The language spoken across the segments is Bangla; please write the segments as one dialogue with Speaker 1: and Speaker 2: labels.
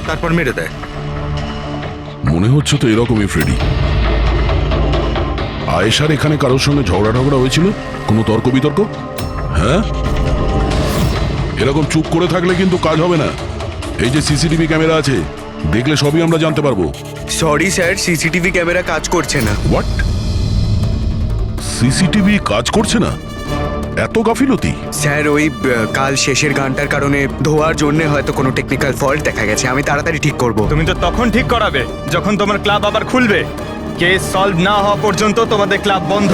Speaker 1: তারপর মেরে দেয়।
Speaker 2: মনে হচ্ছে তো এরকমই ফ্রেডি। আয়েশার এখানে কারোর সঙ্গে ঝগড়া হয়েছিল? কোনো তর্ক বিতর্ক? হ্যাঁ, এরকম চুপ করে থাকলে কিন্তু কাজ হবে না। এই যে সিসিটিভি ক্যামেরা আছে, দেখলে সবই আমরা জানতে পারবো।
Speaker 3: সরি স্যার, সিসিটিভি ক্যামেরা কাজ করছে না।
Speaker 2: হোয়াট? সিসিটিভি কাজ করছে না? এত গাফিলতি?
Speaker 3: স্যার ওই কাল শেষের গানটার কারণে ধোয়ার জন্য হয়তো কোনো টেকনিক্যাল ফল্ট দেখা গেছে। আমি তাড়াতাড়ি ঠিক করব।
Speaker 4: তুমি তো তখন ঠিক করাবে যখন তোমার ক্লাব আবার খুলবে। কেস সলভ না হওয়া পর্যন্ত তোমাদের ক্লাব বন্ধ।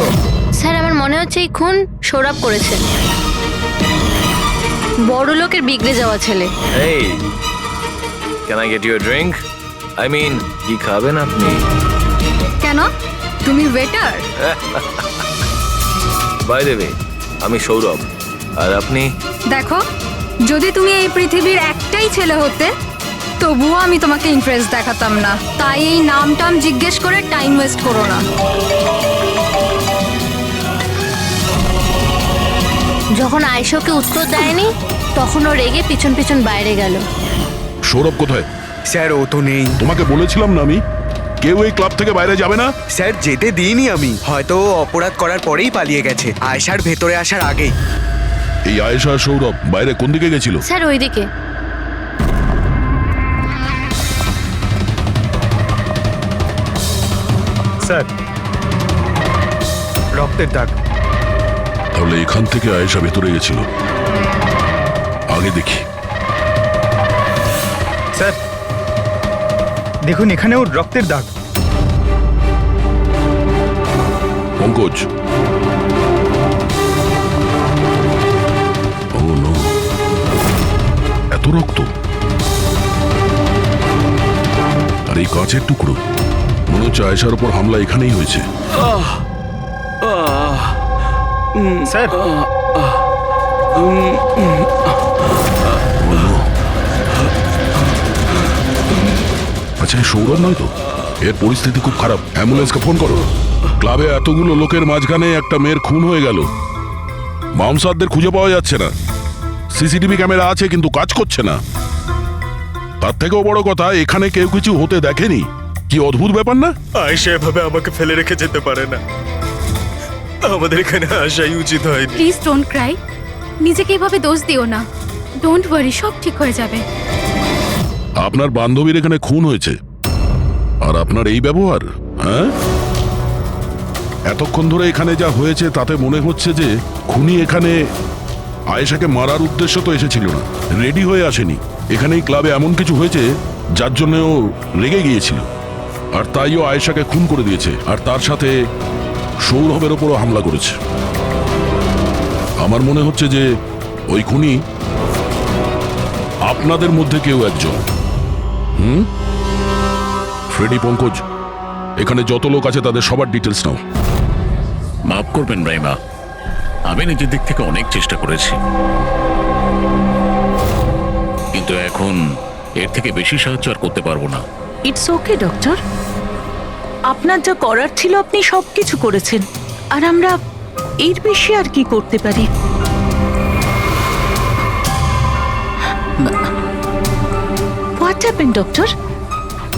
Speaker 5: স্যার আমার মনে হচ্ছে এই খুন সৌরভ করেছে। বড় লোকের বিগড়ে যাওয়া ছেলে।
Speaker 6: Hey, can I get you a drink? I mean, কি খাবেন আপনি?
Speaker 5: কেন? তুমি ওয়েটার?
Speaker 6: By the way, আমি সৌরভ। আর আপনি?
Speaker 7: দেখো, যদি তুমি এই পৃথিবীর একটাই ছেলে হতে তবুও আমি তোমাকে ইন্টারেস্ট দেখাতাম না। তাই এই নাম টাম জিজ্ঞেস করে টাইম ওয়েস্ট করো না।
Speaker 5: যখন আয়েশাকে উত্তর দেয়নি তখন ও রেগে পিছন পিছন বাইরে গেল।
Speaker 2: সৌরভ কোথায়?
Speaker 3: স্যার ও তো নেই।
Speaker 2: তোমাকে বলেছিলাম না আমি, কেউ এই ক্লাব থেকে বাইরে যাবে না।
Speaker 3: স্যার যেতে দিইনি আমি। হয়তো ও অপরাধ করার পরেই পালিয়ে গেছে, আয়েশার ভেতরে আসার আগেই।
Speaker 2: এই আয়েশা আর সৌরভ বাইরে কোন দিকে গেছিল?
Speaker 5: স্যার ওইদিকে।
Speaker 4: স্যার, রক্তের দাগ।
Speaker 2: তাহলে এখান থেকে আয়েশা ভেতরে গেছিল। আগে দেখি।
Speaker 4: স্যার দেখুন, এখানেও রক্তের দাগ।
Speaker 2: পঙ্কজ, ও নো, এত রক্ত! আর এই কাঁচের টুকরো, মনে হচ্ছে আয়েশার উপর হামলা এখানেই হয়েছে।
Speaker 4: স্যার
Speaker 2: আচ্ছা, এই সৌরভ নয় তো? এর পরিস্থিতি খুব খারাপ। অ্যাম্বুলেন্সকে ফোন করো। ক্লাবে এতগুলো লোকের মাঝখানে একটা মেয়ের খুন হয়ে গেল। মামসাদদের খুঁজে পাওয়া যাচ্ছে না। সিসিটিভি ক্যামেরা আছে কিন্তু কাজ করছে না। তার থেকেও বড় কথা, এখানে কেউ কিছু হতে দেখেনি। কি অদ্ভুত ব্যাপার না?
Speaker 8: আয়েশা এভাবে আমাকে ফেলে রেখে যেতে পারে না। আমাদের এখানে আসাই উচিত হয়নি।
Speaker 7: Please don't Cry. নিজেকে এভাবে দোষ দিও না। ডোন্ট ওয়ারি, সব ঠিক হয়ে যাবে।
Speaker 2: আপনার বান্ধবীর এখানে খুন হয়েছে আর আপনার এই ব্যবহার? হ্যাঁ, এতক্ষণ ধরে এখানে যা হয়েছে তাতে মনে হচ্ছে যে খুনি এখানে আয়েশাকে মারার উদ্দেশ্য তো এসেছিল না, রেডি হয়ে আসেনি। এখানেই ক্লাবে এমন কিছু হয়েছে যার জন্য ও রেগে গিয়েছিল, আর তাই ও আয়েশাকে খুন করে দিয়েছে। আর তার সাথে সৌরভের ওপরও হামলা করেছে। আমার মনে হচ্ছে যে ওই খুনি আপনাদের মধ্যে কেউ একজন। ফ্রেডি, পঙ্কজ, এখানে যত লোক আছে তাদের সবার ডিটেলস নাও।
Speaker 9: মাফ করবেন রাইমা, আমি নিজের দিক থেকে অনেক চেষ্টা করেছি, কিন্তু এখন এর থেকে বেশি সাহায্য আর করতে পারবো না।
Speaker 10: ইটস ওকে ডক্টর, আপনার যা করার ছিল আপনি সবকিছু করেছেন, আর আমরা এর বেশি আর কি করতে পারি? What happen doctor?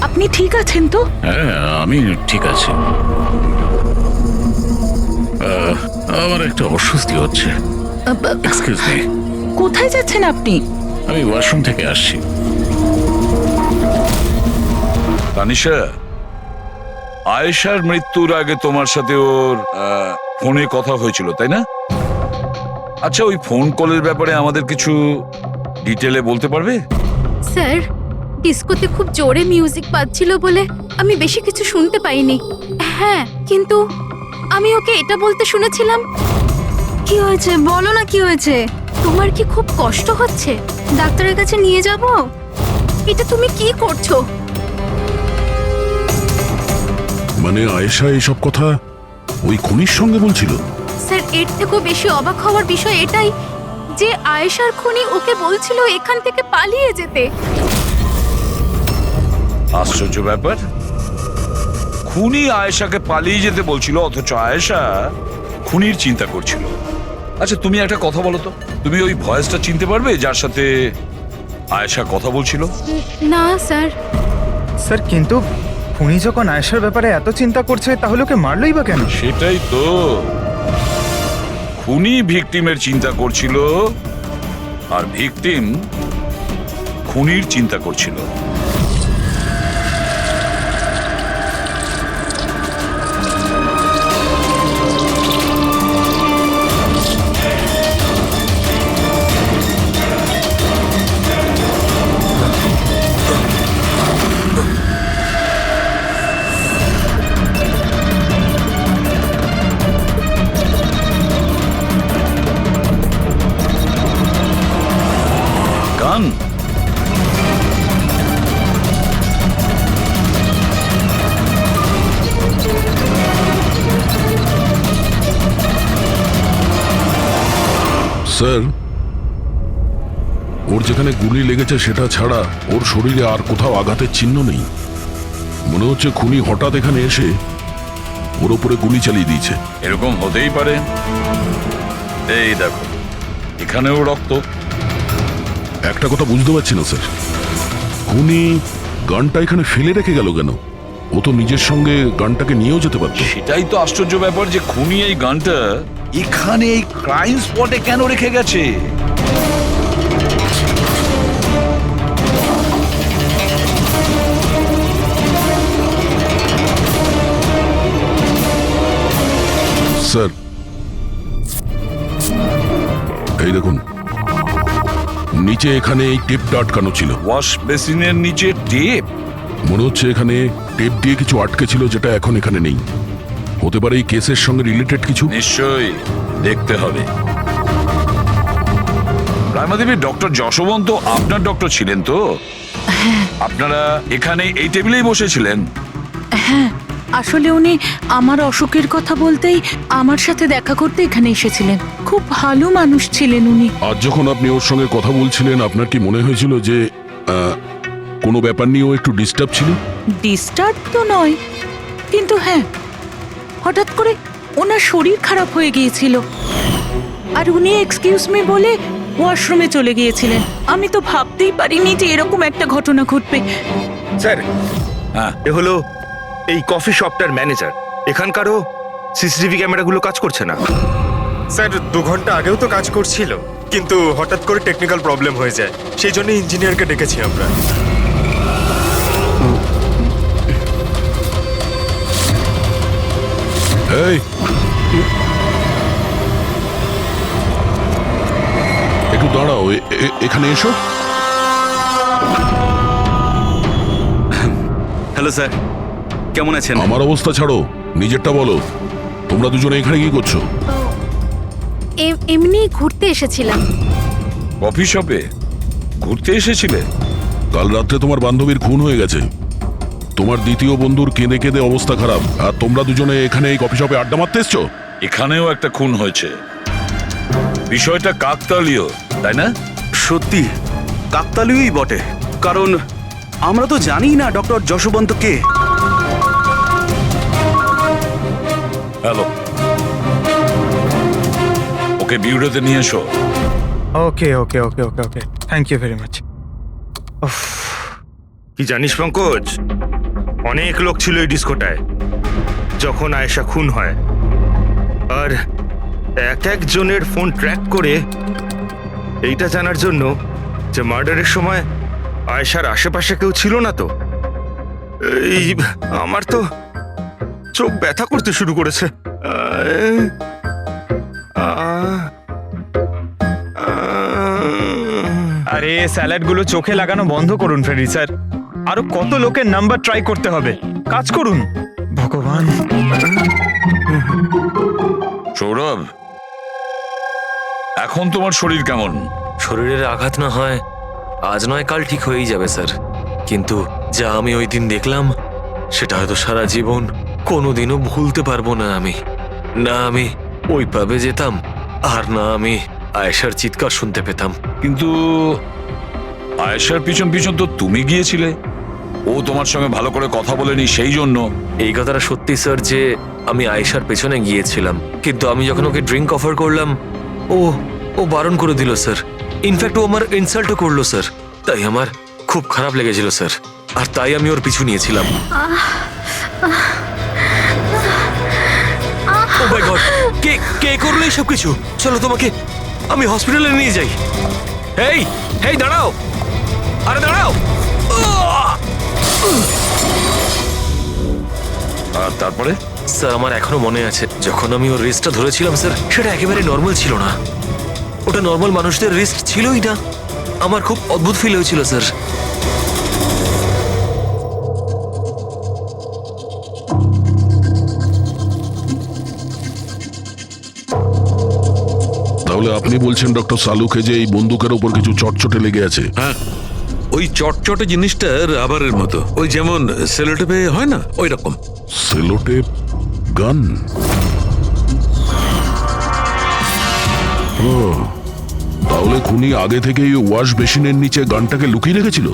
Speaker 10: আপনি ঠিক আছেন তো?
Speaker 9: হ্যাঁ, আমি ঠিক আছি। আমার একটা অস্বস্তি হচ্ছে। Excuse me.
Speaker 10: কোথায় যাচ্ছেন আপনি?
Speaker 9: আমি ওয়াশরুম থেকে আসছি।
Speaker 11: তানিশা, আয়েশার মৃত্যুর আগে তোমার সাথে ওর ফোনে কথা হয়েছিল, তাই না? আচ্ছা, ওই ফোন কলের ব্যাপারে আমাদের কিছু ডিটেলে বলতে পারবে?
Speaker 7: স্যার, ডিস্কোতে খুব জোরে মিউজিক বাজছিল বলে আমি বেশি কিছু শুনতে পাইনি। হ্যাঁ, কিন্তু আমি ওকে এটা বলতে শুনেছিলাম। কি হয়েছে বলো না, কি হয়েছে? তোমার কি খুব কষ্ট হচ্ছে? ডাক্তারের কাছে নিয়ে যাব? এটা তুমি কি করছো?
Speaker 2: মানে আয়েশা এইসব কথা ওই খুনির সঙ্গে বলছিল?
Speaker 7: স্যার, এর থেকেও বেশি অবাক হওয়ার বিষয় এটাই যে আয়েশার খুনি ওকে বলছিল এখান থেকে পালিয়ে যেতে।
Speaker 11: আশ্চর্য ব্যাপার, খুনি আয়েশাকে পালিয়ে যেতে বলছিল অথচ আয়েশা খুনির চিন্তা করছিল। আচ্ছা, তুমি একটা কথা বলো তো, তুমি ওই ভয়েসটা চিনতে পারবে যার সাথে আয়েশা কথা বলছিল?
Speaker 7: না স্যার।
Speaker 4: স্যার কিন্তু খুনি যখন আয়েশার ব্যাপারে এত চিন্তা করছে তাহলে ওকে মারলই বা কেন?
Speaker 11: সেটাই তো, খুনি ভিকটিমের চিন্তা করছিল আর ভিকটিম খুনির চিন্তা করছিল। গান
Speaker 2: স্যার, ওর যেখানে গুলি লেগেছে সেটা ছাড়া ওর শরীরে আর কোথাও আঘাতের চিহ্ন নেই। মনে হচ্ছে খুনি হঠাৎ এখানে এসে ওর উপরে গুলি চালিয়ে দিয়েছে।
Speaker 11: এরকম হতেই পারে। এই দেখো, এখানেও রক্ত।
Speaker 2: একটা কথা বুঝতে পারছি না স্যার, খুনি গানটা এখানে ফেলে রেখে গেল কেন? ও তো নিজের সঙ্গে গানটাকে নিয়েও যেতে পারত।
Speaker 11: সেটাই তো আশ্চর্য ব্যাপার যে খুনি এই গানটা এখানে এই ক্রাইম স্পটে কেন রেখে গেছে।
Speaker 2: স্যার, এই দেখুন, নিচে এখানে এই টেপটা আটকানো ছিল।
Speaker 11: ওয়াশ বেসিনের নিচে টেপ?
Speaker 2: মনে হচ্ছে এখানে টেপ দিয়ে কিছু আটকে ছিল যেটা এখন এখানে নেই। হতে পারে এই কেসের সঙ্গে রিলেটেড কিছু।
Speaker 11: নিশ্চয়ই দেখতে হবে। রায়মাদেবী, ডক্টর যশবন্ত আপনার ডক্টর ছিলেন তো? আপনারা এখানে এই টেবিলেই বসেছিলেন?
Speaker 10: হ্যাঁ, আসলে উনি আমার অসুখের কথা বলতেই আমার সাথে দেখা করতে এখানে এসেছিলেন। খুব ভালো মানুষ ছিলেন উনি।
Speaker 2: আজ যখন আপনি ওর সঙ্গে কথা বলছিলেন, আপনার কি মনে হয়েছিল যে কোনো ব্যাপার নিয়ে ও একটু ডিস্টার্ব ছিল?
Speaker 10: ডিস্টার্ব তো নয়, কিন্তু হ্যাঁ, হঠাৎ করে ওনার শরীর খারাপ হয়ে গিয়েছিল আর উনি এক্সকিউজ মি বলে ওয়াশরুমে চলে গিয়েছিলেন। আমি তো ভাবতেই পারিনি যে এরকম একটা ঘটনা ঘটবে।
Speaker 8: স্যার,
Speaker 11: হ্যাঁ,
Speaker 8: এ হলো এই কফি শপটার ম্যানেজার। এখানকারও সিসিটিভি ক্যামেরাগুলো কাজ করছে না। স্যার, 2 ঘন্টা আগেও তো কাজ করছিল, কিন্তু হঠাৎ করে টেকনিক্যাল প্রবলেম হয়ে যায়, সেই জন্য ইঞ্জিনিয়ারকে ডেকেছি আমরা।
Speaker 2: এই, একটু দাঁড়াও, এখানে এসো।
Speaker 3: হ্যালো স্যার, কেমন আছেন?
Speaker 2: আমার অবস্থা ছাড়ো, নিজেরটা বলো। তোমরা দুজনে এখানে কি করছো?
Speaker 7: এমনি ঘুরতে এসেছিলাম।
Speaker 11: কফি শপে ঘুরতে এসেছিলে?
Speaker 2: কাল রাত্রে তোমার বান্ধবীর খুন হয়ে গেছে। তোমার দ্বিতীয় বন্ধুর কেঁদে কেঁদে অবস্থা খারাপ, আর তোমরা দুজনে এখানে এই কফি শপে আড্ডা মারতে এসছো?
Speaker 11: এখানেও একটা খুন হয়েছে। বিষয়টা কাকতালীয়, তাই না?
Speaker 3: সত্যি কাকতালীয়ই বটে, কারণ আমরা তো জানি না ডক্টর যশবন্ত কে।
Speaker 11: হ্যালো, ওকে বিউরোতে নিয়ে এসো।
Speaker 4: ওকে ওকে ওকে ওকে ওকে, থ্যাংক ইউ ভেরি মাচ।
Speaker 8: কি জানিস পঙ্কজ, অনেক লোক ছিল এই ডিস্কোটায় যখন আয়েশা খুন হয়, আর এক একজনের ফোন ট্র্যাক করে এইটা জানার জন্য যে মার্ডারের সময় আয়েশার আশেপাশে কেউ ছিল না। তো এই আমার তো চোখ ব্যথা করতে শুরু করেছে।
Speaker 4: আরে স্যালাডগুলো চোখে লাগানো বন্ধ করুন ফ্রেডি স্যার। আরো কত লোকের নাম্বার ট্রাই করতে হবে, কাজ করুন। ভগবান।
Speaker 11: সৌরভ, এখন তোমার শরীর কেমন?
Speaker 6: শরীরের আঘাত না হয় আজ নয় কাল ঠিক হয়েই যাবে স্যার, কিন্তু যা আমি ওই দিন দেখলাম সেটা হয়তো সারা জীবন কোনোদিনও ভুলতে পারবো না আমি। না আমি ওই পাবে যেতাম, আর না আমি আয়েশার চিৎকার শুনতে পেতাম।
Speaker 11: কিন্তু আয়েশার পিছন পিছন তো তুমি গিয়েছিলে, ও তোমার সঙ্গে ভালো করে কথা বলেনি সেই জন্য।
Speaker 6: এই কথাটা সত্যি স্যার যে আমি আয়েশার পেছনে গিয়েছিলাম, কিন্তু আমি যখন ওকে ড্রিঙ্ক অফার করলাম ও বারণ করে দিল স্যার। ইনফ্যাক্ট ও আমার ইনসাল্টও করলো স্যার। তাই আমার খুব খারাপ লেগেছিল স্যার, আর তাই আমি ওর পিছু নিয়েছিলাম। ও মাই গড, কে কে করলো এই সব কিছু? চলো তোমাকে আমি হসপিটালে নিয়ে যাই। এই এই দাঁড়াও, আরে দাঁড়াও।
Speaker 11: আর তারপরে?
Speaker 6: স্যার আমার এখনো মনে আছে যখন আমি ওর রিস্টটা ধরেছিলাম স্যার, সেটা একেবারে নর্মাল ছিল না। ওটা নর্মাল মানুষদের রিস্ট ছিলই না। আমার খুব অদ্ভুত ফিল হয়েছিল স্যার।
Speaker 2: তাহলে আপনি বলছেন ডক্টর সালুকে যে এই বন্দুকের উপর কিছু চটচটে লেগে আছে?
Speaker 1: হ্যাঁ, ওই চটচটে জিনিসটা রাবারের মতো, ওই যেমন সেলোটেপে হয় না, ওই রকম।
Speaker 2: সেলোটেপ গান? ও, তাহলে খুনি আগে থেকেই ওয়াশ বেসিনের নিচে গানটাকে লুকিয়ে রেখেছিল।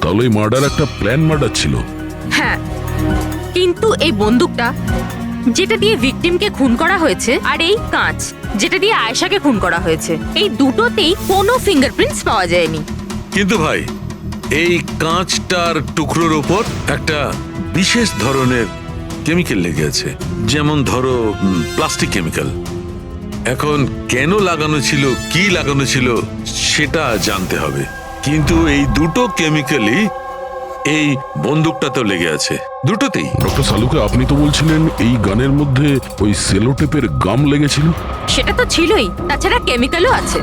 Speaker 2: তাহলে এই মার্ডার একটা প্ল্যান মার্ডার ছিল।
Speaker 7: হ্যাঁ, কিন্তু এই বন্দুকটা যেটা দিয়ে ভিকটিমকে খুন করা হয়েছে আর এই কাঁচ যেটা দিয়ে আয়েশাকে খুন করা হয়েছে, এই দুটোতেই কোনো ফিঙ্গারপ্রিন্টস পাওয়া যায়নি।
Speaker 1: কিন্তু ভাই, এই কাঁচটার টুকরোর উপর একটা বিশেষ ধরনের কেমিক্যাল লেগে আছে, যেমন ধরো প্লাস্টিক কেমিক্যাল। এখন কেন লাগানো ছিল, কি লাগানো ছিল সেটা জানতে হবে, কিন্তু এই দুটো কেমিক্যালই এই বন্দুকটাতেও লেগে আছে, দুটোতেই।
Speaker 2: ডক্টর সালুকে, আপনি তো বলছিলেন এই গানের মধ্যে ওই সেলোটেপের গাম লেগেছিল।
Speaker 7: সেটা তো ছিলই, তাছাড়া কেমিক্যালও আছে।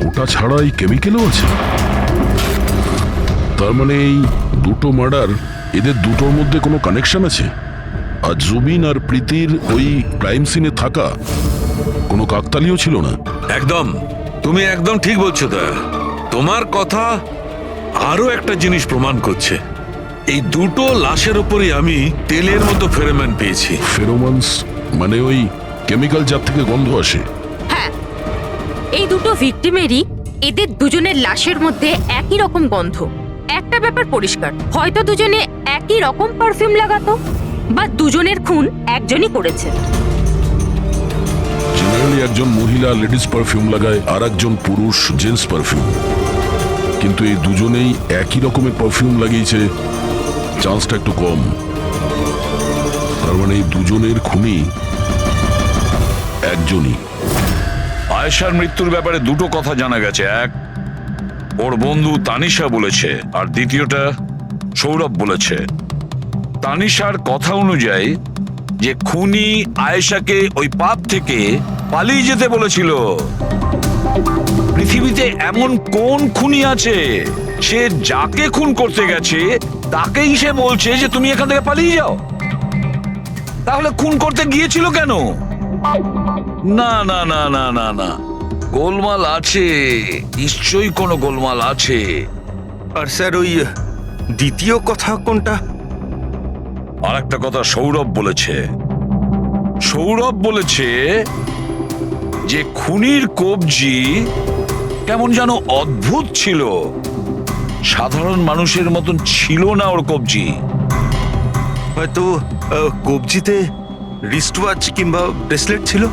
Speaker 2: ওটা ছাড়া এই কেমিক্যালও আছে? তার মানে এই দুটো মার্ডার, এদের দুটোর মধ্যে কোনো কানেকশন আছে? আর জুবিন আর প্রীতির ওই ক্রাইম সিনে থাকা কোনো কাকতালীয় ছিল না?
Speaker 1: একদম, তুমি একদম ঠিক বলছো। দা, তোমার কথা আরো একটা জিনিস প্রমাণ করছে। এই দুটো লাশের উপরই আমি তেলের মতো ফেরোমন পেয়েছি।
Speaker 2: ফেরোমনস মানে ওই কেমিক্যাল যার থেকে গন্ধ আসে?
Speaker 7: হ্যাঁ, এই দুটো ভিকটিমেরই এদের দুজনের লাশের মধ্যে একই রকম গন্ধ। একটা ব্যাপার পরিষ্কার, হয়তো দুজনে একই রকম পারফিউম লাগাতো, বা দুজনের খুন একজনই করেছে।
Speaker 2: জেনারেলি একজন মহিলা লেডিস পারফিউম লাগায়, আর একজন পুরুষ জেন্টস পারফিউম। কিন্তু এই দুজনেই একই রকমের পারফিউম লাগিয়েছে, চান্সটা একটু কম। তার মানে এই দুজনের খুনি একজনই।
Speaker 11: আয়েশার মৃত্যুর ব্যাপারে দুটো কথা জানা গেছে। এক, ওর বন্ধু তানিশা বলেছে, আর দ্বিতীয়টা সৌরভ বলেছে। তানিশার কথা অনুযায়ী যে খুনি আয়েশাকে ওই পাপ থেকে পালিয়ে যেতে বলেছিল। পৃথিবীতে এমন কোন খুনি আছে সে যাকে খুন করতে গেছে তাকেই সে বলছে যে তুমি এখান থেকে পালিয়ে যাও? তাহলে খুন করতে গিয়েছিল কেন? না না না না না না, গোলমাল আছে, নিশ্চয়ই কোনো গোলমাল আছে।
Speaker 8: আর স্যার, ওই দ্বিতীয় কথা কোনটা?
Speaker 11: আর একটা কথা সৌরভ বলেছে। সৌরভ বলেছে যে খুনির কবজি কেমন যেন অদ্ভুত ছিল, সাধারণ মানুষের মতন ছিল না ওর কবজি।
Speaker 8: হয়তো কবজিতে রিস্ট ওয়াচ কিংবা ব্রেসলেট ছিল।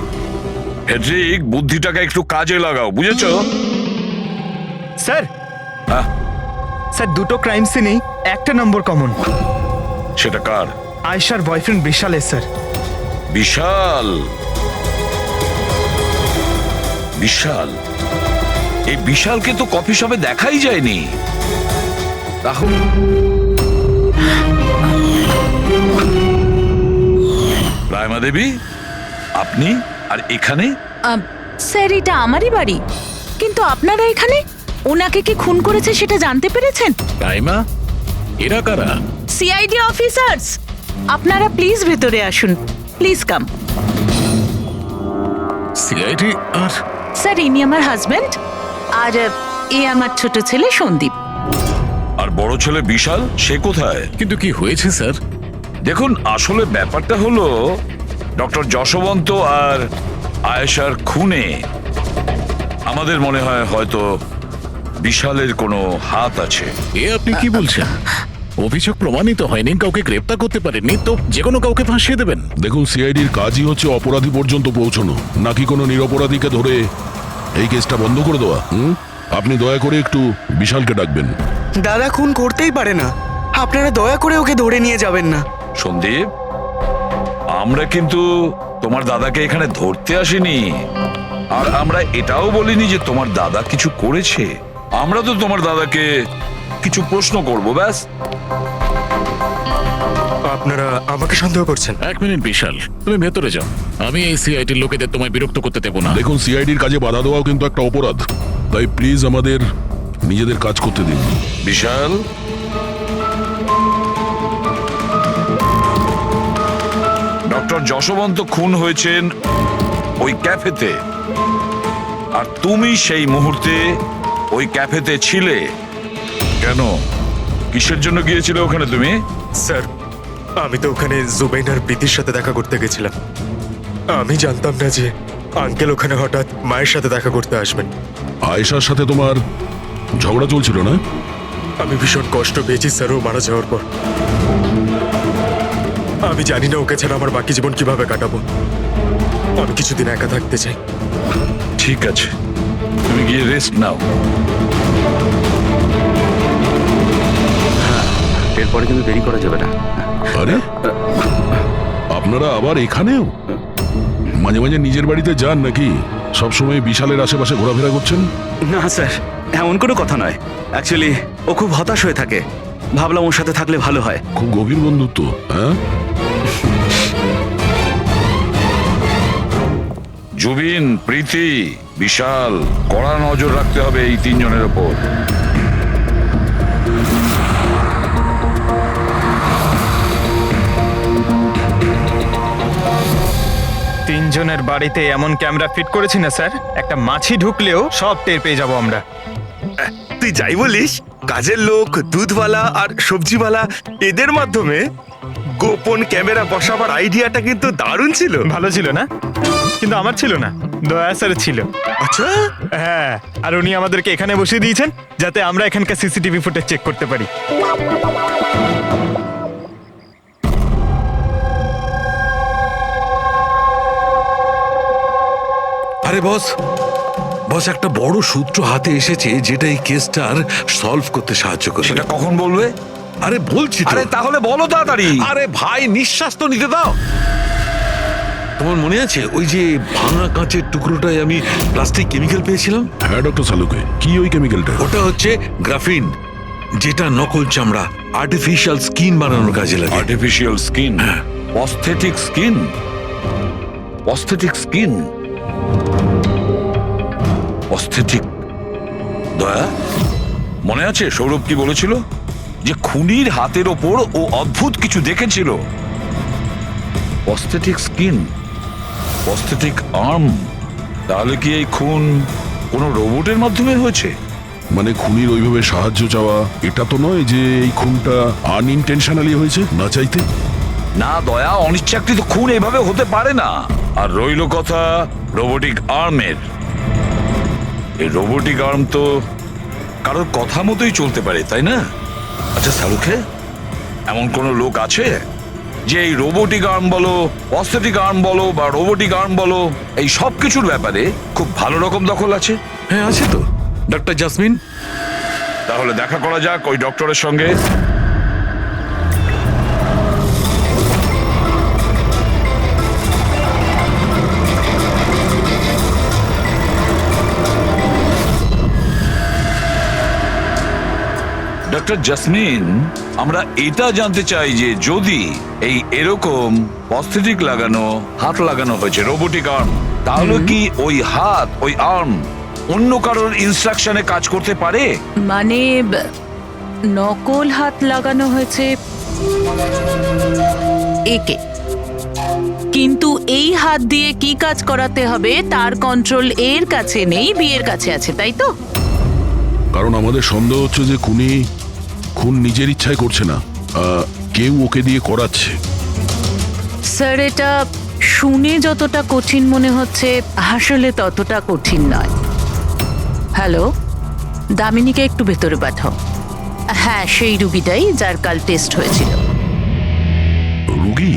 Speaker 11: হেড্রিক, বুদ্ধিটাকে একটু কাজে লাগাও, বুঝেছো?
Speaker 4: স্যার,
Speaker 11: হ্যাঁ?
Speaker 4: স্যার দুটো ক্রাইম সিনেই একটা নম্বর কমন।
Speaker 11: সেটা কার?
Speaker 4: আয়েশার বয়ফ্রেন্ড বিশালের স্যার।
Speaker 11: বিশাল? বিশাল? এই বিশালকে তো কফি শপে দেখাই যায়নি। তাহলে রায়মা দেবী, আপনি আর এখানে?
Speaker 10: স্যার, এটা আমারই বাড়ি, কিন্তু আপনারা এখানে ওনাকে কি খুন করেছে সেটা জানতে পেরেছেন?
Speaker 9: রাইমা, এরা কারা?
Speaker 10: সিআইডি অফিসার্স, আপনারা প্লিজ ভেতরে আসুন, প্লিজ কাম।
Speaker 9: সিআইডি? আর
Speaker 10: স্যার, ইনি আমার হাজবেন্ড, আর এ আমার ছোট ছেলে সন্দীপ।
Speaker 11: আর বড় ছেলে বিশাল, সে কোথায়?
Speaker 9: কিন্তু কি হয়েছে স্যার?
Speaker 11: দেখুন, আসলে ব্যাপারটা হলো ডক্টর যশবন্ত আর আয়েশার খুনে আমাদের মনে হয় হয়তো বিশালের কোনো হাত আছে।
Speaker 9: এ আপনি কি বলছেন? অভিযোগ প্রমাণিত হয়নি, কাউকে গ্রেপ্তার করতে পারেননি, তো যে কোনো কাউকে ফাঁসিয়ে দেবেন?
Speaker 2: দেখুন, সিআইডির কাজই হচ্ছে অপরাধী পর্যন্ত পৌঁছানো, নাকি কোনো নিরপরাধীকে ধরে এই কেসটা বন্ধ করে দেওয়া। আপনি দয়া করে একটু বিশালকে ডাকবেন।
Speaker 3: দাদা খুন করতেই পারে না, আপনারা দয়া করে ওকে ধরে নিয়ে যাবেন না।
Speaker 11: সন্দীপ, আমরা কিন্তু তোমার দাদাকে এখানে ধরতে আসিনি, আর আমরা এটাও বলিনি যে তোমার দাদা কিছু করেছে। আমরা তো তোমার দাদাকে কিছু প্রশ্ন করব, ব্যাস।
Speaker 8: আপনারা আমাকে সন্দেহ করছেন?
Speaker 9: 1 মিনিট বিশাল, তুমি ভেতরে যাও। আমি এই সিআইটির লোকেদের তোমায় বিরক্ত করতে দেবো না।
Speaker 2: দেখুন, সিআইডির কাজে বাধা দেওয়াও কিন্তু একটা অপরাধ, তাই প্লিজ আমাদের নিজেদের কাজ করতে দিন।
Speaker 11: বিশাল, ডক্টর যশবন্ত খুন হয়েছেন ওই ক্যাফেতে, আর তুমি সেই মুহূর্তে ওই ক্যাফেতে ছিলে। কেন, কিসের জন্য গিয়েছিলে ওখানে তুমি?
Speaker 8: স্যার, আমি তো ওখানে জুবাইন আর প্রীতির সাথে দেখা করতে গেছিলাম। আমি জানতাম না যে আঙ্কেল ওখানে হঠাৎ মায়ের সাথে দেখা করতে আসবেন।
Speaker 2: আয়েশার সাথে তোমার ঝগড়া চলছিল না?
Speaker 8: আমি ভীষণ কষ্ট পেয়েছি স্যার ও মারা যাওয়ার পর। আমি জানি না ওকে ছাড়া আমার বাকি জীবন কিভাবে কাটাবো। আমি কিছুদিন একা থাকতে চাই।
Speaker 11: ঠিক আছে, তুমি গিয়ে রেস্ট নাও।
Speaker 12: এরপরে কিন্তু দেরি করা যাবে না।
Speaker 2: আরে, আপনারা আবার এখানেও? মাঝে মাঝে নিজের বাড়িতে যান নাকি? সবসময় বিশালের আশেপাশে ঘোরাফেরা করছেন?
Speaker 12: না স্যার, এমন কোনো কথা নয়। অ্যাকচুয়ালি ও খুব হতাশ হয়ে থাকে, ভাবলাম ওর সাথে থাকলে ভালো হয়।
Speaker 2: খুব গভীর বন্ধুত্ব, হ্যাঁ?
Speaker 11: জুবিন, প্রীতি, বিশাল, কড়া নজর রাখতে হবে এই তিনজনের ওপর।
Speaker 4: তিনজনের বাড়িতে এমন ক্যামেরা ফিট করেছি না স্যার, একটা মাছি ঢুকলেও সব টের পেয়ে যাবো আমরা।
Speaker 8: তুই যাই বলিস, কাজের লোক, দুধওয়ালা আর সবজিওয়ালা, এদের মাধ্যমে গোপন ক্যামেরা বসাবার আইডিয়াটা কিন্তু দারুণ ছিল।
Speaker 4: ভালো ছিল না? কিন্তু আমার ছিল না, দয়া স্যারের ছিল।
Speaker 8: আচ্ছা,
Speaker 4: হ্যাঁ, আর উনি আমাদেরকে এখানে বসিয়ে দিয়েছেন যাতে আমরা এখানকার সিসিটিভি ফুটেজ চেক করতে পারি।
Speaker 1: আরে বস, বস একটা বড় সূত্র হাতে এসেছে যেটা এই কেসটার সলভ করতে সাহায্য করবে।
Speaker 11: সেটা কখন বলবে?
Speaker 1: আরে বলছি তো।
Speaker 11: আরে তাহলে বলো তাড়াতাড়ি।
Speaker 1: আরে ভাই, নিঃশ্বাস তো নিতে দাও। তোমার মনে আছে ওই যে ভাঙা কাঁচের টুকরোটায় আমি প্লাস্টিক কেমিক্যাল পেয়েছিলাম?
Speaker 2: হ্যাঁ ডক্টর সালুকে, কি ওই কেমিক্যালটা?
Speaker 1: ওটা হচ্ছে গ্রাফিন, যেটা নকল চামড়া, আর্টিফিশিয়াল স্কিন বানানোর কাজে লাগে।
Speaker 11: Artificial skin, aesthetic skin, aesthetic skin, aesthetic. দয়া, মনে আছে সৌরভ কি বলেছিল? যে খুনির হাতের ওপর ও অদ্ভুত কিছু দেখেছিল। Aesthetic skin, aesthetic arm. তাহলে কি এই খুন কোনো রোবটের মাধ্যমে হয়েছে?
Speaker 2: মানে খুনির ওইভাবে সাহায্য চাওয়া এটা তো নয় যে এই খুনটা আনইনটেনশনালি হয়েছে, না চাইতে?
Speaker 11: না দয়া, অনিচ্ছাকৃত খুন এইভাবে হতে পারে না। আর রইল কথা রোবোটিক আর্মের। এই রোবোটিক আর্ম তো কারোর কথা মতোই চলতে পারে, তাই না? আচ্ছা শাহরুখে, এমন কোন লোক আছে যে এই রোবোটিক আর্ম বলো, অস্থেটিক আর্ম বলো বা রোবোটিক আর্ম বলো, এই সব কিছুর ব্যাপারে খুব ভালো রকম দখল আছে?
Speaker 1: হ্যাঁ আছে তো, ডক্টর জাসমিন।
Speaker 11: তাহলে দেখা করা যাক ওই ডক্টরের সঙ্গে। ডক্টর জাসমিন, আমরা এটা জানতে চাই যে যদি এই এরকম প্রস্থেটিক লাগানো হাত লাগানো হয়েছে, রোবোটিক আর্ম, তাহলে কি ওই হাত, ওই আর্ম অন্য কারোর ইনস্ট্রাকশনে কাজ করতে পারে?
Speaker 10: মানে নকল হাত লাগানো হয়েছে একে, কিন্তু এই হাত দিয়ে কি কাজ করাতে হবে তার কন্ট্রোল এর কাছে নেই, বিয়ের কাছে আছে, তাই তো?
Speaker 2: কারণ আমাদের সন্দেহ হচ্ছে যে খুন নিজের ইচ্ছায় করছে না, কেউ ওকে দিয়ে করাচ্ছে।
Speaker 10: স্যার, এটা শুনে যতটা কঠিন মনে হচ্ছে আসলে ততটা কঠিন নয়। হ্যালো, দামিনীকে একটু ভেতরে পাঠাও। হ্যাঁ, সেই রুগীটাই যার কাল টেস্ট হয়েছিল।
Speaker 2: রুগী?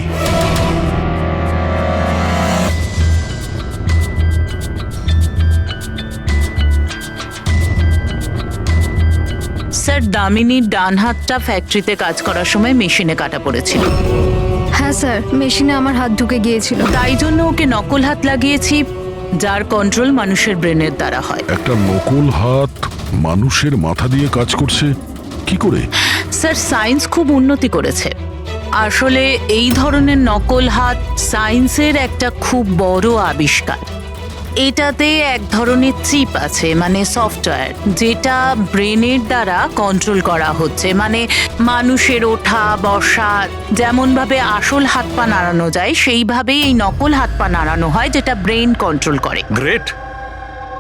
Speaker 10: স্যার দামিনীর ডান হাতটা ফ্যাক্টরিতে কাজ করার সময় মেশিনে কাটা পড়েছিল।
Speaker 7: হ্যাঁ স্যার, মেশিনে আমার হাত ঢুকে গিয়েছিল।
Speaker 10: তাই জন্য ওকে নকল হাত লাগিয়েছি, যার কন্ট্রোল মানুষের ব্রেনের দ্বারা হয়।
Speaker 2: একটা নকল হাত মানুষের মাথা দিয়ে কাজ করছে কি করে?
Speaker 10: স্যার সায়েন্স খুব উন্নতি করেছে। আসলে এই ধরনের নকল হাত সায়েন্সের একটা খুব বড় আবিষ্কার। এটাতে এক ধরনের চিপ আছে, মানে সফটওয়্যার, যেটা ব্রেনের দ্বারা কন্ট্রোল করা হচ্ছে। মানে মানুষের ওঠা বসা যেমনভাবে আসল হাত পা নাড়ানো যায়, সেইভাবেই এই নকল হাত পা নাড়ানো হয়, যেটা ব্রেন কন্ট্রোল করে।
Speaker 1: গ্রেট,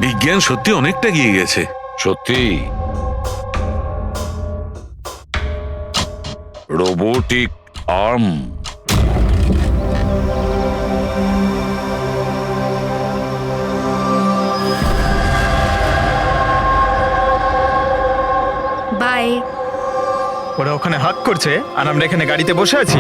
Speaker 1: বিজ্ঞান সত্যি অনেকটা এগিয়ে গেছে।
Speaker 11: সত্যি রোবোটিক আর্ম।
Speaker 7: বাই।
Speaker 4: ওরা ওখানে হাত করছে আর আমরা এখানে গাড়িতে বসে আছি।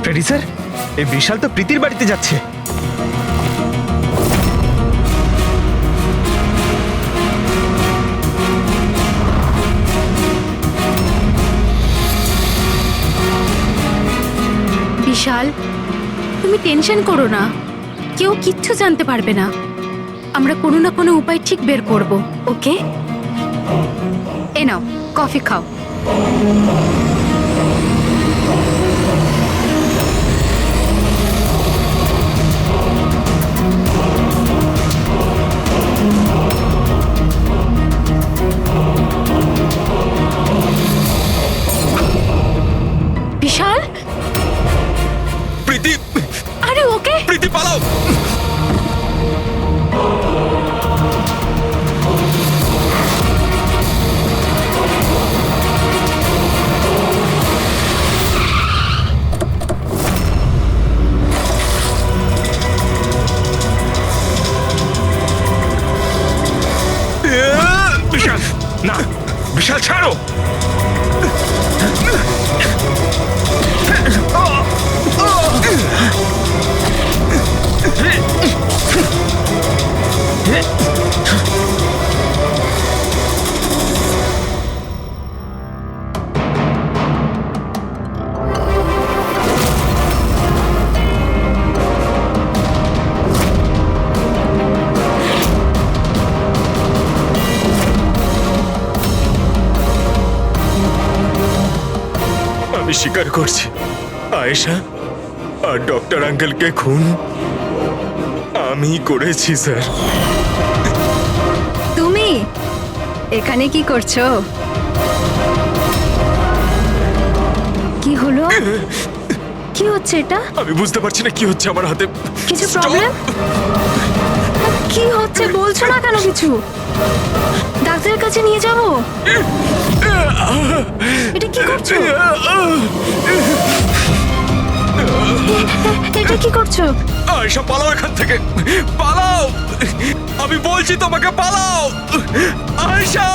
Speaker 4: ফ্রেডি স্যার, এই বিশাল তো প্রীতির বাড়িতে যাচ্ছে।
Speaker 7: বিশাল, তুমি টেনশন করো না, কেউ কিচ্ছু জানতে পারবে না। আমরা কোনো না কোনো উপায় ঠিক বের করব, ওকে? এ নাও, কফি খাও। বিশাল,
Speaker 6: প্রীতি,
Speaker 7: আরে ওকে।
Speaker 6: প্রীতি পালাও।
Speaker 8: বিশাল, না, বিশাল ছাড়ো।
Speaker 4: আমি স্বীকার করছি, আয়েশা আর ডক্টর আঙ্কেলকে খুন আমি করেছি স্যার।
Speaker 7: তুমি এখানে কি করছো? কি হলো? কি হচ্ছে এটা?
Speaker 4: আমি বুঝতে পারছি না কি হচ্ছে আমার হাতে।
Speaker 7: কিছু প্রবলেম? কি হচ্ছে বলছো না কেন কিছু? ডাক্তারের কাছে নিয়ে যাবো? এটা কি করছো? এটা কি করছো?
Speaker 6: আয়েশা পালাও এখান থেকে, পালাও। আমি বলছি তোমাকে পালাও, আয়েশা।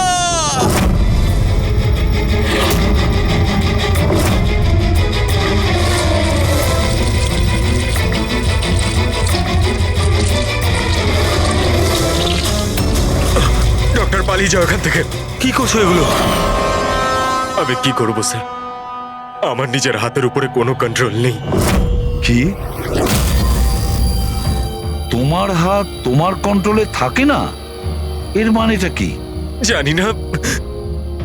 Speaker 4: ডক্টর, পালিয়ে যাও এখান থেকে।
Speaker 6: কি করছো এগুলো?
Speaker 4: আমি কি করবো স্যার, আমার নিজের হাতের উপরে কোনো কন্ট্রোল নেই।
Speaker 11: কি তোমার হাত তোমার কন্ট্রোলে থাকে না? এর মানেটা কি?
Speaker 4: জানি না,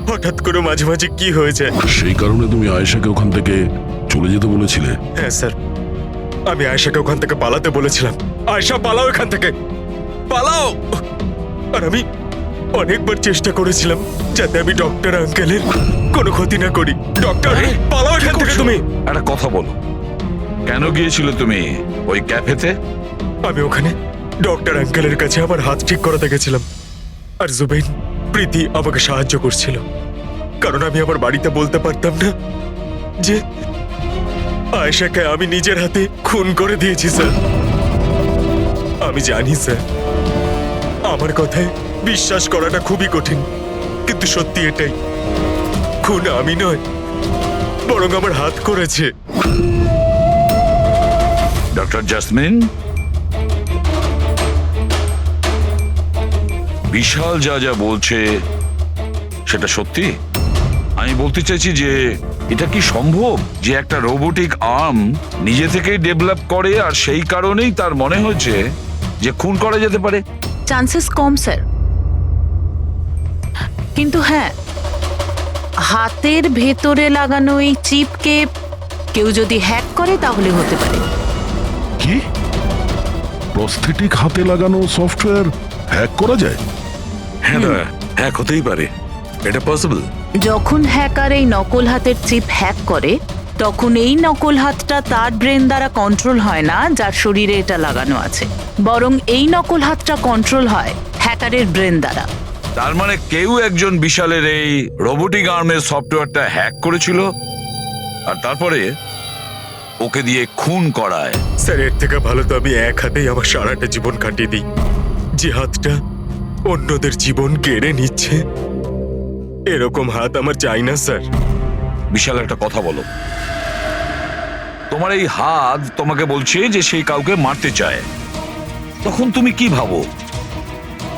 Speaker 4: হঠাৎ করে মাঝে মাঝে কি হয়ে যায়।
Speaker 2: সেই কারণে তুমি আয়েশাকে ওখান থেকে চলে যেতে বলেছিলে?
Speaker 4: হ্যাঁ স্যার, আমি আয়েশাকে ওখান থেকে পালাতে বলেছিলাম। আয়েশা পালাও এখান থেকে, পালাও। আর আমি অনেকবার চেষ্টা করেছিলাম যাতে আমি ডক্টর আঙ্কেলের কোনো ক্ষতি না করি। ডক্টর, পালাও এখান থেকে তুমি।
Speaker 11: একটা কথা বলো, কেন গিয়েছিলে তুমি ওই ক্যাফেতে?
Speaker 4: আমি ওখানে ডক্টর আঙ্কেলের কাছে আমার হাত ঠিক করাতে গেছিলাম, আর জুবেইন, প্রীতি আমাকে সাহায্য করছিল। কারণ আমি আমার বাড়িতে বলতে পারতাম না যে আয়েশাকে আমি নিজের হাতে খুন করে দিয়েছি স্যার। আমি জানি স্যার, আমার কথায় বিশ্বাস করাটা খুবই কঠিন, কিন্তু সত্যি এটাই। খুন আমি নয়, বরং আমার হাত করেছে।
Speaker 11: ডক্টর জাসমিন, বিশাল যা যা বলছে সেটা সত্যি? আমি বলতে চাইছি যে এটা কি সম্ভব যে একটা রোবোটিক আর্ম নিজে থেকেই ডেভেলপ করে আর সেই কারণেই তার মনে হয়েছে যে খুন করা যেতে পারে?
Speaker 10: চান্সেস কম স্যার, কিন্তু হ্যাঁ, হাতের ভেতরে লাগানো এই চিপকে কেউ যদি হ্যাক করে তাহলে হতে পারে।
Speaker 2: কি প্রস্থেটিক হাতে লাগানো সফটওয়্যার হ্যাক করা যায়?
Speaker 1: হ্যাঁ দাদা, হ্যাক হতেই পারে, এটা পসিবল।
Speaker 10: যখন হ্যাকার এই নকল হাতের চিপ হ্যাক করে তখন এই নকল হাতটা তার ব্রেন দ্বারা কন্ট্রোল হয় না যার শরীরে এটা লাগানো আছে, বরং এই নকল হাতটা কন্ট্রোল হয় হ্যাকারের ব্রেন দ্বারা।
Speaker 11: তার মানে কেউ একজন বিশালের এই রোবোটিক আর্মের সফটওয়্যারটা হ্যাক করেছিল আর তারপরে ওকে দিয়ে খুন করায়।
Speaker 4: স্যার, এর থেকে ভালো তো আমি এক হাতেই আমার সারাটা জীবন কাটিয়ে দিই। যে হাতটা অন্যদের জীবন কেড়ে নিচ্ছে, এরকম হাত আমার চাই না স্যার।
Speaker 11: বিশাল, একটা কথা বলো, তোমার এই হাত তোমাকে বলছে যে সেই কাউকে মারতে চায়, তখন তুমি কি ভাবো?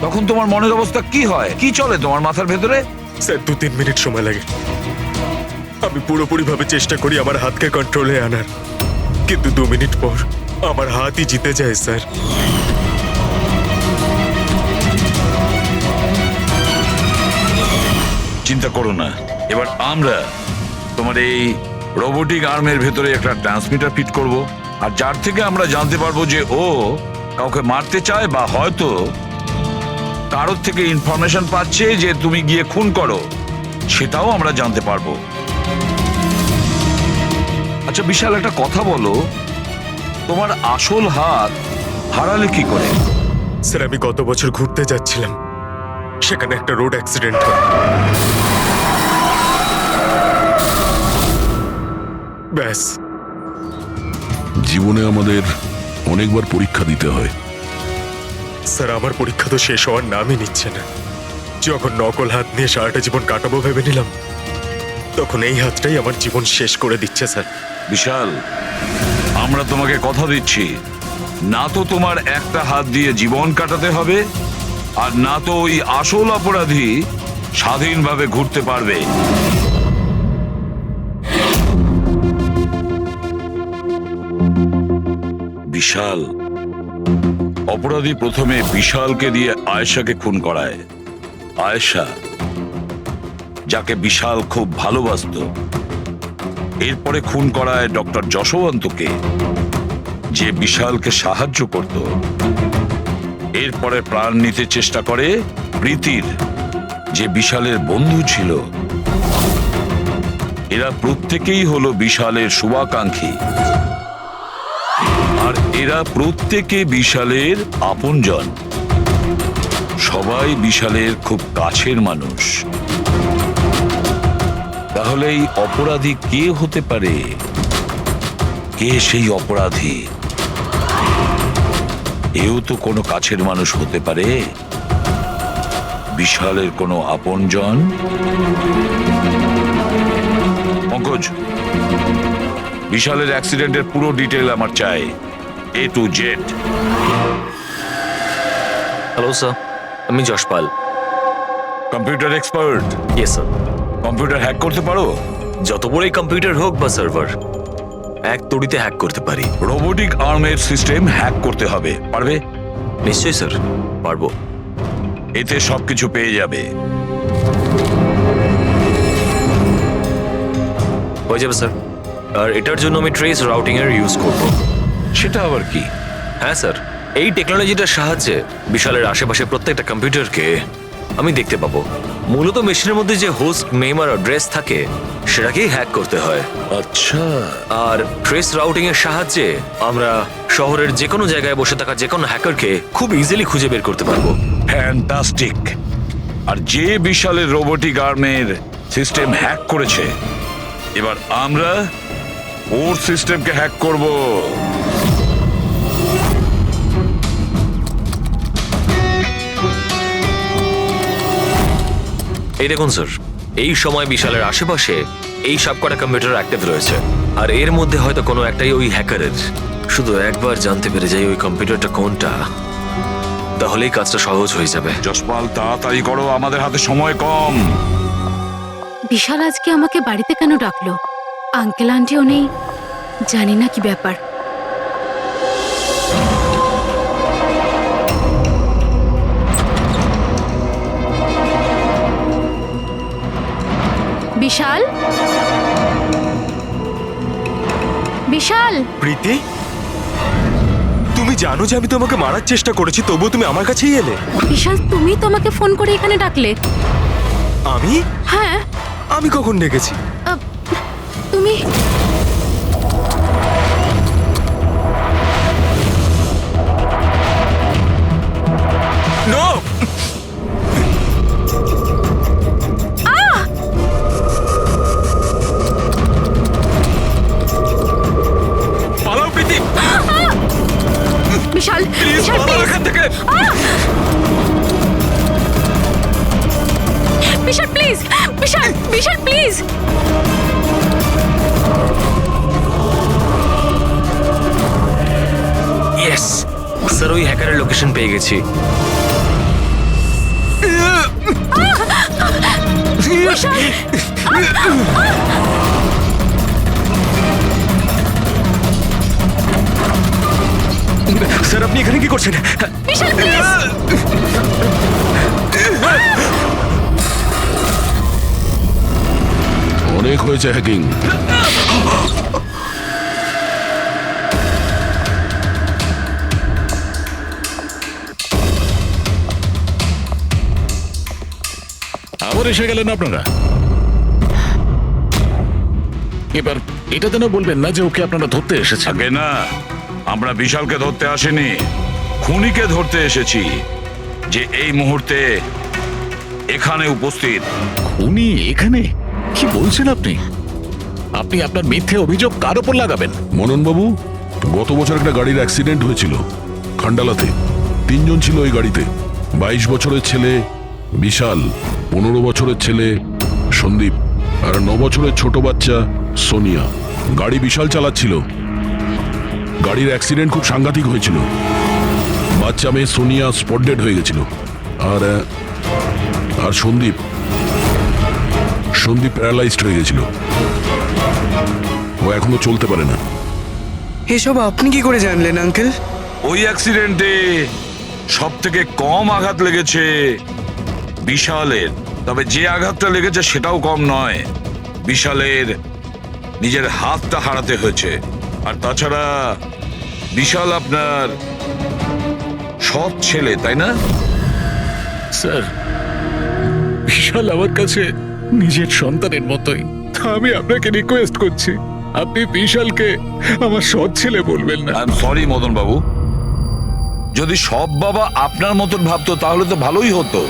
Speaker 11: তখন তোমার মনের অবস্থা কি হয়, কি চলে তোমার মাথার ভেতরে?
Speaker 4: স্যার, 2-3 মিনিট সময় লাগে। আমি পুরোপুরি ভাবে চেষ্টা করি আমার হাতকে কন্ট্রোলে আনার, কিন্তু 2 মিনিট পর আমার হাতই জিতে যায় স্যার।
Speaker 11: চিন্তা করো না, এবার আমরা তোমার এই রোবোটিক আর্মের ভেতরে একটা ট্রান্সমিটার ফিট করব, আর যার থেকে আমরা জানতে পারবো যে ও কাউকে মারতে চায় বা হয়তো কারোর থেকে ইনফরমেশন পাচ্ছে যে তুমি গিয়ে খুন করো, সেটাও আমরা জানতে পারবো। আচ্ছা বিশাল, একটা কথা বলো, তোমার আসল হাত হারালে কি করে?
Speaker 4: স্যার, আমি গত বছর ঘুরতে যাচ্ছিলাম, সেখানে একটা রোড অ্যাক্সিডেন্ট হয়। ব্যাস।
Speaker 2: জীবনে আমাদের অনেকবার পরীক্ষা দিতে হয়।
Speaker 4: স্যার, আমার পরীক্ষা তো শেষ হওয়ার নামই নিচ্ছে না। যখন নকল হাত নিয়ে সারাটা জীবন কাটাবো ভেবে নিলাম, তখন এই হাতটাই আমার জীবন শেষ করে দিচ্ছে স্যার।
Speaker 11: বিশাল, আমরা তোমাকে কথা দিচ্ছি, না তো তোমার একটা হাত দিয়ে জীবন কাটাতে হবে, আর না তো ওই আসল অপরাধী স্বাধীনভাবে ঘুরতে পারবে। বিশাল, অপরাধী প্রথমে বিশালকে দিয়ে আয়েশাকে খুন করায়। আয়েশা, যাকে বিশাল খুব ভালোবাসতো, এরপরে খুন করায় ডক্টর যশবন্তকে, যে বিশালকে সাহায্য করত। এরপরে প্রাণ নিতে চেষ্টা করে প্রীতির, যে বিশালের বন্ধু ছিল। এরা প্রত্যেকেই হলো বিশালের শুভাকাঙ্ক্ষী, আর এরা প্রত্যেকে বিশালের আপনজন। সবাই বিশালের খুব কাছের মানুষ। তাহলে এই অপরাধী কে হতে পারে? কে সেই অপরাধী? এও তো কোনো কাছের মানুষ হতে পারে, বিশালের কোনো আপনজন। পঙ্কজ, বিশালের অ্যাক্সিডেন্টের পুরো ডিটেল আমার চাই, A to Z।
Speaker 6: Hello sir, আমি Jaspal.
Speaker 11: Computer expert?
Speaker 6: Yes sir.
Speaker 11: Computer hack করতে পারো?
Speaker 6: যত বড়ই কম্পিউটার হোক বা সার্ভার, এক তড়িতে হ্যাক করতে পারি।
Speaker 11: রোবোটিক আর্মের সিস্টেম হ্যাক করতে হবে, পারবে?
Speaker 6: নিশ্চয়ই স্যার, পারবো।
Speaker 11: এতে সবকিছু পেয়ে যাবে।
Speaker 6: হয়ে যাবে স্যার। আর এটার জন্য আমি ট্রেস রাউটিং এর ইউজ করব।
Speaker 11: সেটা আবার কি?
Speaker 6: হ্যাঁ স্যার, এই টেকনোলজিটার সাহায্যে বিশালের আশেপাশে প্রত্যেকটা কম্পিউটারকে আমি দেখতে পাবো। মূলত মেশিনের মধ্যে যে হোস্ট নেম আর অ্যাড্রেস থাকে সেটাকেই হ্যাক করতে হয়।
Speaker 11: আচ্ছা।
Speaker 6: আর ট্রেস রাউটিং এর সাহায্যে আমরা শহরের যে কোনো জায়গায় বসে থাকা যে কোনো হ্যাকারকে খুব ইজিলি খুঁজে বের করতে পারবো।
Speaker 11: ফ্যান্টাস্টিক। আর যে বিশালের রোবোটিক আর্মের সিস্টেম হ্যাক করেছে, এবার আমরা ওর সিস্টেমকে হ্যাক করব।
Speaker 6: এই দেখুন স্যার, এই সময় বিশালের আশেপাশে এই সবকটা কম্পিউটার অ্যাক্টিভ রয়েছে, আর এর মধ্যে হয়তো কোনো একটাই ওই হ্যাকারের। শুধু একবার জানতে পেরে যাই ওই কম্পিউটারটা কোনটা, তাহলেই কাজটা সহজ হয়ে যাবে।
Speaker 11: যশপাল তাড়াতাড়ি করো, আমাদের হাতে সময় কম।
Speaker 7: বিশাল আজকে আমাকে বাড়িতে কেন ডাকলো? আঙ্কেল আন্টিও নেই, জানি না কি ব্যাপার। বিশাল, বিশাল,
Speaker 4: প্রীতি, তুমি জানো যে আমি তোমাকে মারার চেষ্টা করেছি, তবুও তুমি আমার কাছেই এলে।
Speaker 7: বিশাল, তুমি তো আমাকে ফোন করে এখানে ডাকলে।
Speaker 4: আমি
Speaker 7: হ্যাঁ,
Speaker 4: আমি কখন ডেকেছি?
Speaker 7: তুমি
Speaker 4: নো, পালাও প্রীতি,
Speaker 7: বিশাল,
Speaker 4: প্লিজ
Speaker 7: বিশাল,
Speaker 4: পালাও
Speaker 7: please!
Speaker 4: এখান থেকে।
Speaker 7: Vishal please, Vishal, Vishal please.
Speaker 6: Yes sir, ওই হ্যাকারের লোকেশন পেয়ে গেছি।
Speaker 7: বিশাল,
Speaker 12: স্যার, আপনি এখানে কি করছেন?
Speaker 7: বিশাল প্লিজ।
Speaker 2: অনেক হয়েছে হ্যাকিং।
Speaker 9: আবার এসে গেলেন আপনারা। এবার এটা যেন বলবেন না যে ওকে আপনারা ধরতে এসেছেন।
Speaker 11: আগে না, আমরা বিশালকে ধরতে আসিনি, খুনিকে ধরতে এসেছি, যে এই মুহূর্তে এখানে উপস্থিত।
Speaker 9: খুনি এখানে? কি বলছেন আপনি? আপনি আপনার মিথ্যে অভিযোগ কার ওপর লাগাবেন?
Speaker 2: মননবাবু, গত বছর একটা গাড়ির অ্যাক্সিডেন্ট হয়েছিল খান্ডালাতে। 3 জন ছিল ওই গাড়িতে। 22 বছরের ছেলে বিশাল, 15 বছরের ছেলে সন্দীপ, আর 9 বছরের ছোট বাচ্চা সোনিয়া। গাড়ি বিশাল চালাচ্ছিল। গাড়ির অ্যাক্সিডেন্ট খুব সাংঘাতিক হয়েছিল। বাচ্চা মেয়ে সোনিয়া স্পট ডেড হয়ে গেছিল। আর আর সন্দীপ প্যারালাইজড হয়ে গেছিল। ও এখনো চলতে পারে না।
Speaker 3: এসব আপনি কি করে জানলেন আঙ্কেল?
Speaker 11: ওই অ্যাক্সিডেন্টে সব থেকে কম আঘাত লেগেছে বিশালের, তবে যে আঘাতটা লেগেছে সেটাও কম নয়। বিশালের নিজের হাতটা হারাতে হয়েছে। আর তাছাড়া বিশাল আপনার সৎ ছেলে, তাই না?
Speaker 9: স্যার, বিশাল আমার কাছে নিজের সন্তানের মতোই। আমি আপনাকে রিকোয়েস্ট করছি, আপনি বিশালকে আমার সৎ ছেলে বলবেন না।
Speaker 11: আই এম সরি মদন বাবু, যদি সব বাবা আপনার মতন ভাবতো তাহলে তো ভালোই হতো।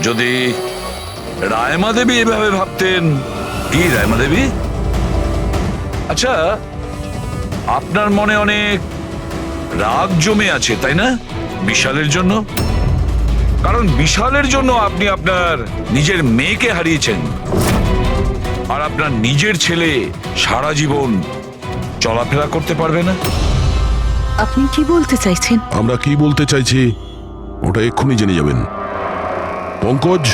Speaker 11: যদি রায়মা দেবী এভাবে ভাবতেন। কি রায়মা দেবী? আচ্ছা, আপনার মনে অনেক রাগ জমে আছে, তাই না বিশালের জন্য? কারণ বিশালের জন্য আপনি আপনার নিজের মেয়েকে হারিয়েছেন, আর আপনার নিজের ছেলে সারা জীবন চলাফেরা করতে পারবে না।
Speaker 10: আপনি কি বলতে চাইছেন?
Speaker 2: আমরা কি বলতে চাইছি ওটা এক্ষুনি জেনে যাবেন। পঙ্কজ,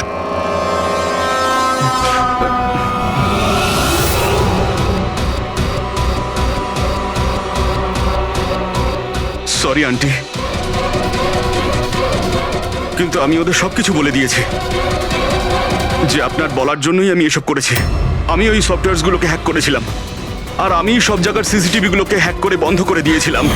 Speaker 12: সরি আন্টি, কিন্তু আমি ওদের সবকিছু বলে দিয়েছি যে আপনার বলার জন্যই আমি এসব করেছি। আমি ওই সফটওয়্যারগুলোকে হ্যাক করেছিলাম, আর আমি সব জায়গার সিসিটিভি গুলোকে হ্যাক করে বন্ধ করে দিয়েছিলাম।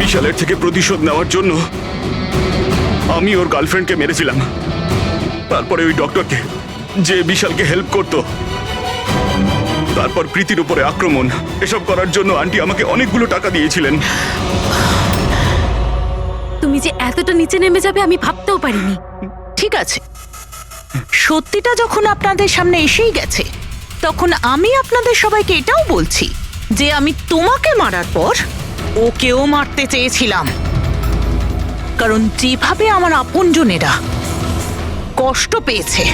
Speaker 12: বিশালের থেকে প্রতিশোধ নেওয়ার জন্য আমি ওর গার্লফ্রেন্ডকে মেরেছিলাম। তারপরে ওই ডক্টরকে, যে বিশালকে হেল্প করতো, তারপর প্রীতির উপরে আক্রমণ। এসব করার জন্য আন্টি আমাকে অনেকগুলো টাকা দিয়েছিলেন।
Speaker 7: তুমি যে এতটা নিচে নেমে যাবে আমি ভাবতেও পারিনি।
Speaker 10: ঠিক আছে, সত্যিটা যখন আপনাদের সামনে এসেই গেছে, তখন আমি আপনাদের সবাইকে এটাও বলছি যে আমি তোমাকে মারার পর ওকেও মারতে চেয়েছিলাম, কারণ যেভাবে আমার আপনজনেরা কষ্ট পেয়েছে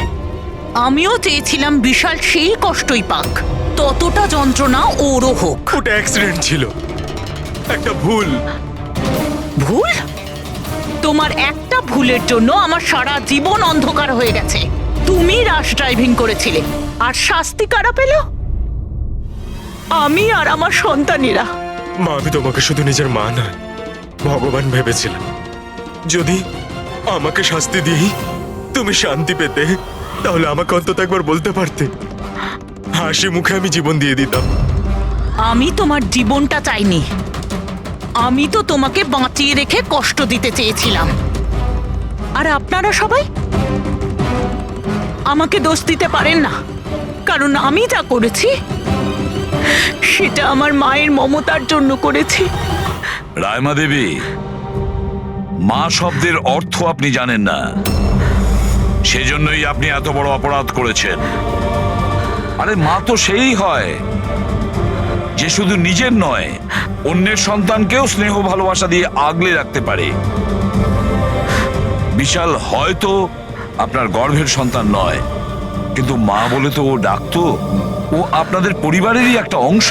Speaker 10: আমিও চেয়েছিলাম বিশাল সেই কষ্টই পাক, ততটা যন্ত্রণা ওরও হোক।
Speaker 4: ওটা অ্যাক্সিডেন্ট ছিল, একটা ভুল।
Speaker 10: ভুল? তোমার একটা ভুলের জন্য আমার সারা জীবন অন্ধকার হয়ে গেছে। তুমি রাশ ড্রাইভিং করেছিলে, আর শাস্তি কারা পেল? আমি আর আমার সন্তানেরা।
Speaker 4: মা, আমি তোমাকে শুধু নিজের মা নয়, ভগবান ভেবেছিলাম। যদি আমাকে শাস্তি দিই তুমি শান্তি পেতে, তাহলে আমাকে অন্তত একবার বলতে পারতে। হাসি মুখে আমি জীবন দিয়ে দিতাম।
Speaker 10: আমি তোমার জীবনটা চাইনি, আমি তো তোমাকে বাঁচিয়ে রেখে কষ্ট দিতে চেয়েছিলাম। আর আপনারা সবাই আমাকে দোষ দিতে পারেন না, কারণ আমি যা করেছি সেটা আমার মায়ের মমতার জন্য করেছি।
Speaker 11: রায়মা দেবী, মা শব্দের অর্থ আপনি জানেন না, সেজন্যই আপনি এত বড় অপরাধ করেছেন। আরে মা তো সেই হয় যে শুধু নিজের নয়, অন্যের সন্তানকেও স্নেহ ভালোবাসা দিয়ে আগলে রাখতে পারে। বিশাল হয়তো আপনার গর্ভের সন্তান নয়, কিন্তু মা বলে তো ও ডাকতো, ও আপনাদের পরিবারেরই একটা অংশ।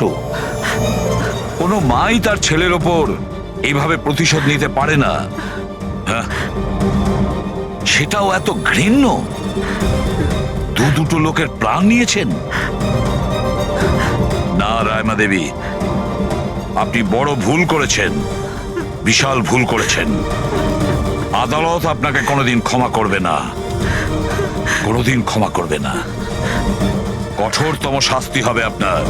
Speaker 11: কোনো মাই তার ছেলের ওপর এইভাবে প্রতিশোধ নিতে পারে না। হ্যাঁ, সেটাও এত ঘৃণ্য। দুটো লোকের প্রাণ নিয়েছেন। না রায়মা দেবী, আপনি বড় ভুল করেছেন, বিশাল ভুল করেছেন। আদালত আপনাকে কোনোদিন ক্ষমা করবে না, কোনোদিন ক্ষমা করবে না। কঠোরতম শাস্তি হবে আপনার।